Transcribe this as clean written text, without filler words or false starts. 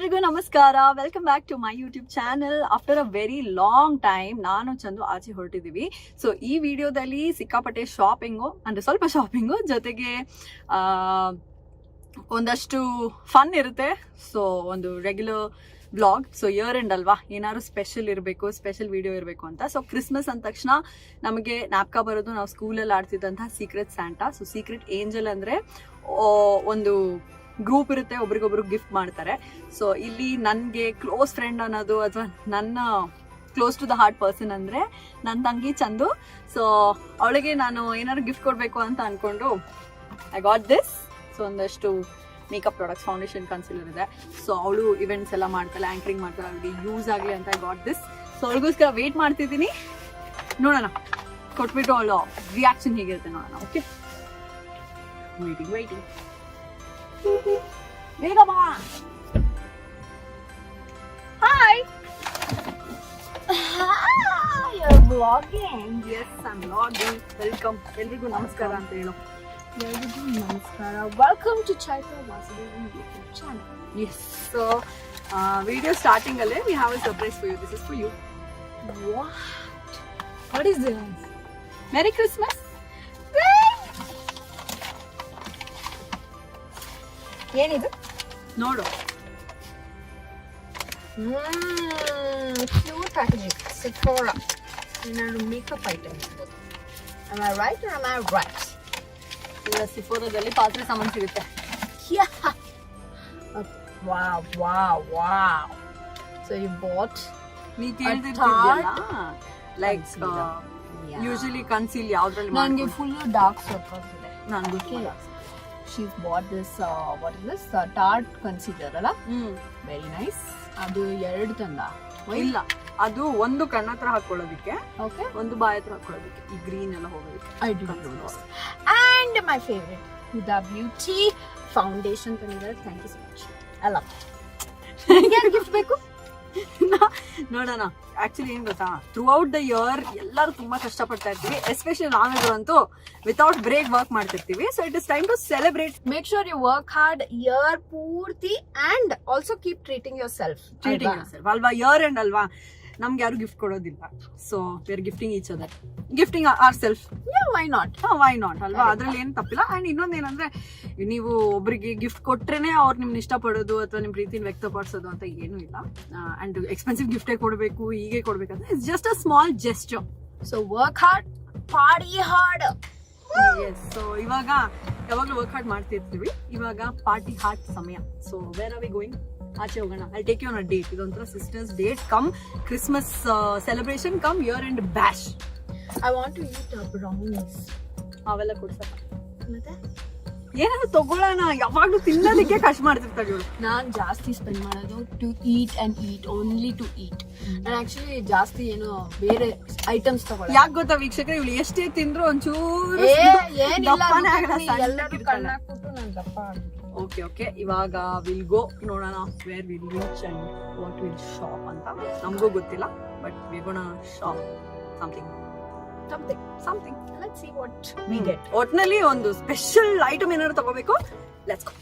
ಎಲ್ರಿಗೂ ನಮಸ್ಕಾರ. Welcome back to my YouTube channel. After a very long time ನಾನು ಚಂದು ಆಚೆ ಹೊರಟಿದ್ದೀವಿ. ಸೊ ಈ ವಿಡಿಯೋದಲ್ಲಿ ಸಿಕ್ಕಾಪಟ್ಟೆ ಶಾಪಿಂಗು, ಅಂದರೆ ಸ್ವಲ್ಪ ಶಾಪಿಂಗು ಜೊತೆಗೆ ಒಂದಷ್ಟು ಫನ್ ಇರುತ್ತೆ. ಸೊ ಒಂದು regular vlog. So here end ಅಲ್ವಾ, ಏನಾದ್ರು ಸ್ಪೆಷಲ್ ಇರಬೇಕು, ಸ್ಪೆಷಲ್ ವಿಡಿಯೋ ಇರಬೇಕು ಅಂತ. ಸೊ ಕ್ರಿಸ್ಮಸ್ ಅಂದ ತಕ್ಷಣ ನಮಗೆ ಜ್ಞಾಪಕ ಬರೋದು ನಾವು ಸ್ಕೂಲಲ್ಲಿ ಆಡ್ತಿದ್ದಂತಹ secret Santa. So secret angel ಅಂದರೆ ಒಂದು ಗ್ರೂಪ್ ಇರುತ್ತೆ, ಒಬ್ರಿಗೊಬ್ರು ಗಿಫ್ಟ್ ಮಾಡ್ತಾರೆ. ಸೊ ಇಲ್ಲಿ ನನಗೆ ಕ್ಲೋಸ್ ಫ್ರೆಂಡ್ ಅನ್ನೋದು ಅಥವಾ ನನ್ನ close to the heart person ಅಂದರೆ ನನ್ನ ತಂಗಿ ಚಂದು. ಸೊ ಅವಳಿಗೆ ನಾನು ಏನಾದ್ರು ಗಿಫ್ಟ್ ಕೊಡಬೇಕು ಅಂತ ಅಂದ್ಕೊಂಡು ಐ ಗಾಟ್ ದಿಸ್. ಸೊ ಒಂದಷ್ಟು ಮೇಕಪ್ ಪ್ರಾಡಕ್ಟ್ಸ್, ಫೌಂಡೇಶನ್, ಕನ್ಸಿಲರ್ ಇದೆ. ಸೊ ಅವಳು ಇವೆಂಟ್ಸ್ ಎಲ್ಲ ಮಾಡ್ತಾಳೆ, ಆ್ಯಂಕರಿಂಗ್ ಮಾಡ್ತಾಳೆ, ಅವಳಿಗೆ ಯೂಸ್ ಆಗಲಿ ಅಂತ ಐ ಗಾಟ್ ದಿಸ್. ಸೊ ಅವಳಿಗೋಸ್ಕರ ವೇಟ್ ಮಾಡ್ತಿದ್ದೀನಿ. ನೋಡೋಣ, ಕೊಟ್ಬಿಟ್ಟು ಅವಳು ರಿಯಾಕ್ಷನ್ ಹೇಗಿರುತ್ತೆ ನೋಡೋಣ. ಓಕೆ, ವೇಟಿಂಗ್ ಬೇಗ ಬಾ. Hi, you're vlogging. Yes, I'm vlogging. Welcome. ಎಲ್ರಿಗೂ ನಮಸ್ಕಾರ ಅಂತ ಹೇಳು. ಎಲ್ರಿಗೂ ನಮಸ್ಕಾರ. Welcome to Chaitra Vasudevan YouTube channel. Yes. So, video starting alle we have a surprise for you. This is for you. What is this? Merry Christmas. ಏನಿದು? ನೋಡು. Cute packaging. Sephora. ಏನಾದ್ರು makeup item ಇರ್ಬೋದು. Am I right or am I right? ಈಗ ಸಿಫೋರಾದಲ್ಲಿ ಪಾತ್ರೆ ಸಾಮಾನು ಸಿಗುತ್ತೆ. Yeah. Wow. So you bought ನೀ ಕೇಳ್ತಿರ್ತೀಯಲ್ಲ, like usually conceal ಯಾವ್ದ್ರಲ್ಲಿ ನನಗೆ ಫುಲ್ ಡಾರ್ಕ್ ಸರ್ಕಲ್ಸ್ ಇದೆ. ನನಗೂ She's bought this what is this tarte concealer ಅಲ್ಲ, ವೆರಿ ನೈಸ್. ಅದು ಎರಡು ತಂದ? ಇಲ್ಲ, ಅದು ಒಂದು ಕಣ್ಣ ಹತ್ರ ಹಾಕೊಳ್ಳೋದಿಕ್ಕೆ, ಓಕೆ, ಒಂದು ಬಾಯಿ ಹತ್ರ ಹಾಕೊಳ್ಳೋದಿಕ್ಕೆ, ಈ ಗ್ರೀನ್ ಎಲ್ಲ ಹೋಗೋದಿಕ್ಕೆ. I do know. And my favourite Huda beauty foundation ತಂದಿದ್ದಾರೆ. Thank you so much. I love it. ಯಾರು ಗಿಫ್ಟ್ ಬೇಕು ನೋಡೋಣ. ಆಕ್ಚುಲಿ ಏನ್ ಗೊತ್ತಾ, ಥ್ರೂ ಔಟ್ ದ ಇಯರ್ ಎಲ್ಲರೂ ತುಂಬಾ ಕಷ್ಟಪಡ್ತಾ ಇರ್ತೀವಿ. ಎಸ್ಪೆಷಲಿ ನಾವಿದ್ರಂತೂ ವಿತೌಟ್ ಬ್ರೇಕ್ ವರ್ಕ್ ಮಾಡ್ತಿರ್ತೀವಿ. So it is time to celebrate. Make sure you work hard year ಪೂರ್ತಿ and also keep treating yourself. ಅಲ್ವಾ, ಇಯರ್ ಎಂಡ್ ಅಲ್ವಾ, ನಮ್ಗೆ ಯಾರು ಗಿಫ್ಟ್ ಕೊಡೋದಿಲ್ಲ. So we are gifting each other, gifting ourselves. Why not ಅಲ್ವಾ, ಅದ್ರಲ್ಲಿ ಏನು ತಪ್ಪಿಲ್ಲ. ಅಂಡ್ ಇನ್ನೊಂದೇನಂದ್ರೆ, ನೀವು ಒಬ್ರಿಗೆ ಗಿಫ್ಟ್ ಕೊಟ್ರೇನೆ ಅವ್ರು ನಿಮ್ನ ಇಷ್ಟಪಡೋದು ಅಥವಾ ನಿಮ್ ಪ್ರೀತಿನ ವ್ಯಕ್ತಪಡಿಸೋದು ಅಂತ ಏನೂ ಇಲ್ಲ. ಅಂಡ್ ಎಕ್ಸ್ಪೆನ್ಸಿವ್ ಗಿಫ್ಟೇ ಕೊಡಬೇಕು, ಹೀಗೆ ಕೊಡ್ಬೇಕಂದ್ರೆ it's just a small gesture. So work hard, party hard. Yes. So ಇವಾಗ ಯಾವಾಗಲೂ ವರ್ಕ್ ಹಾರ್ಡ್ ಮಾಡ್ತಿರ್ತೀವಿ, ಇವಾಗ ಪಾರ್ಟಿ ಹಾರ್ಟ್ ಸಮಯ. So where are we going? ಆಚೆ ಹೋಗೋಣ. I take you on a date. ಇದೊಂಥರ sisters date come Christmas celebration come year end bash. I want to eat brownies. ಅವೆಲ್ಲ ಕೊಡ್ಸಪ್ಪ. ಮತ್ತೆ ಏನಾದ್ರು ತಗೊಳ್ಳೋಣ. ಯಾವಾಗ್ಲೂ ತಿನ್ನೋದಕ್ಕೆ ಖರ್ಚು ಮಾಡ್ತಿರ್ತಾರೆ ಇವ್ರು. ನಾನ್ ಜಾಸ್ತಿ ಸ್ಪೆಂಡ್ ಮಾಡೋದು to eat and eat, only to eat. ನಾನು ಆಕ್ಚುಲಿ ಜಾಸ್ತಿ ಏನು ಬೇರೆ ಐಟಮ್ಸ್ ತಗೊಳ್ಳ. ಯಾಕೆ ಗೊತ್ತಾ ವೀಕ್ಷಕರೇ, ಇವಳು ಎಷ್ಟೇ ತಿಂದ್ರು ಒಂಚೂರು ಓಕೆ. ಇವಾಗ ವಿಲ್ ಗೋ, ನೋಡೋಣ where will reach and what will shop ಅಂತ. ನಮಗೂ ಗೊತ್ತಿಲ್ಲ, but we gonna shop something. Let's see what we get. ಒಟ್ನಲ್ಲಿ ಒಂದು ಸ್ಪೆಷಲ್ ಐಟಮ್ ಏನಾದ್ರು ತಗೋಬೇಕು. Let's go.